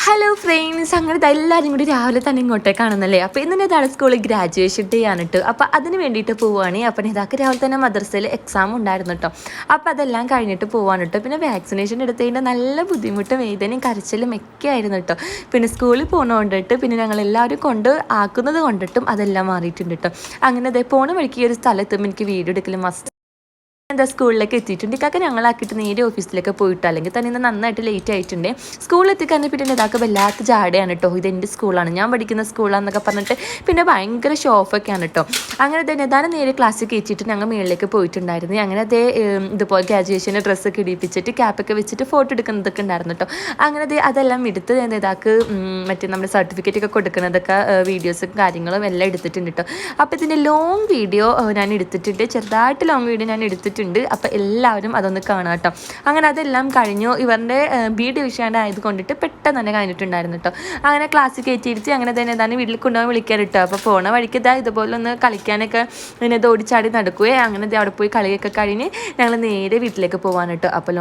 Hello friends, അങ്ങനെ എല്ലാവരും കൂടി രാവിലെ തന്നെ ഇങ്ങോട്ടേക്ക് കാണുന്നല്ലേ. അപ്പോൾ ഇന്ന് ഇതാണ് സ്കൂളിൽ ഗ്രാജുവേഷൻ ഡേ ആണ് കേട്ടോ. അപ്പോൾ അതിന് വേണ്ടിയിട്ട് പോവുകയാണ്. അപ്പം ഇതാക്കി രാവിലെ തന്നെ മദ്രസയിൽ എക്സാം ഉണ്ടായിരുന്നു കേട്ടോ. അപ്പോൾ അതെല്ലാം കഴിഞ്ഞിട്ട് പോവാണ് കേട്ടോ. പിന്നെ വാക്സിനേഷൻ എടുത്തതിൻ്റെ നല്ല ബുദ്ധിമുട്ടും വേദനയും കരച്ചിലും ഒക്കെ ആയിരുന്നു കേട്ടോ. പിന്നെ സ്കൂളിൽ പോകുന്നതുകൊണ്ടിട്ട് പിന്നെ ഞങ്ങൾ എല്ലാവരും കൊണ്ട് ആക്കുന്നത് കൊണ്ടിട്ടും അതെല്ലാം മാറിയിട്ടുണ്ട് കേട്ടോ. അങ്ങനെ അതേ പോണ വഴിക്ക് ഈ ഒരു സ്ഥലത്തും എനിക്ക് വീഡിയോ എടുക്കലും മസ്റ്റ് എന്താ സ്കൂളിലേക്ക് എത്തിയിട്ടുണ്ട്. ഇതൊക്കെ ഞങ്ങളാക്കിയിട്ട് നേരെ ഓഫീസിലേക്ക് പോയിട്ട് അല്ലെങ്കിൽ തന്നെ ഇന്ന് നന്നായിട്ട് ലേറ്റ് ആയിട്ടുണ്ട്. സ്കൂളിൽ എത്തിക്കാൻ പിന്നെ ഇതാക്കുക വല്ലാത്ത ജാടയാണ് കേട്ടോ. ഇത് എൻ്റെ സ്കൂളാണ്, ഞാൻ പഠിക്കുന്ന സ്കൂളാണെന്നൊക്കെ പറഞ്ഞിട്ട് പിന്നെ ഭയങ്കര ഷോഫൊക്കെയാണ് കേട്ടോ. അങ്ങനെ തന്നെ ഇതാണ് നേരെ ക്ലാസ്സിൽ കയറ്റിയിട്ട് ഞങ്ങൾ മുകളിലേക്ക് പോയിട്ടുണ്ടായിരുന്നു. അങ്ങനെ അതേ ഇതുപോലെ ഗ്രാജുവേഷൻ്റെ ഡ്രസ്സൊക്കെ ഇടിപ്പിച്ചിട്ട് ക്യാപ്പൊക്കെ വെച്ചിട്ട് ഫോട്ടോ എടുക്കുന്നതൊക്കെ ഉണ്ടായിരുന്നു കേട്ടോ. അങ്ങനെ അതെല്ലാം എടുത്ത് ഇതാക്ക് മറ്റേ നമ്മുടെ സർട്ടിഫിക്കറ്റ് ഒക്കെ കൊടുക്കുന്നതൊക്കെ വീഡിയോസും കാര്യങ്ങളും എല്ലാം എടുത്തിട്ടുണ്ട് കേട്ടോ. അപ്പോൾ ഇതിൻ്റെ ലോങ് വീഡിയോ ഞാൻ എടുത്തിട്ടുണ്ട്, ചെറുതായിട്ട് ലോങ് വീഡിയോ ഞാൻ എടുത്തിട്ടുണ്ട്. അപ്പോൾ എല്ലാവരും അതൊന്ന് കാണാം കേട്ടോ. അങ്ങനെ അതെല്ലാം കഴിഞ്ഞു. ഇവരുടെ ബി ഡിവിഷൻ ആയത് കൊണ്ടിട്ട് പെട്ടെന്ന് തന്നെ കഴിഞ്ഞിട്ടുണ്ടായിരുന്നു കേട്ടോ. അങ്ങനെ ക്ലാസ്സിൽ കയറ്റിയിരുത്തി അങ്ങനെ തന്നെ എന്താണ് വീട്ടിൽ കൊണ്ടുപോകാൻ വിളിക്കാൻ കേട്ടോ. അപ്പോൾ പോണ വഴിക്ക് ഇതുപോലെ ഒന്ന് കളിക്കാനൊക്കെ ഇങ്ങനെ ഓടിച്ചാടി നടക്കുകയെ. അങ്ങനെ അവിടെ പോയി കളിയൊക്കെ കഴിഞ്ഞ് ഞങ്ങൾ നേരെ വീട്ടിലേക്ക് പോകാൻ കേട്ടോ. അപ്പോൾ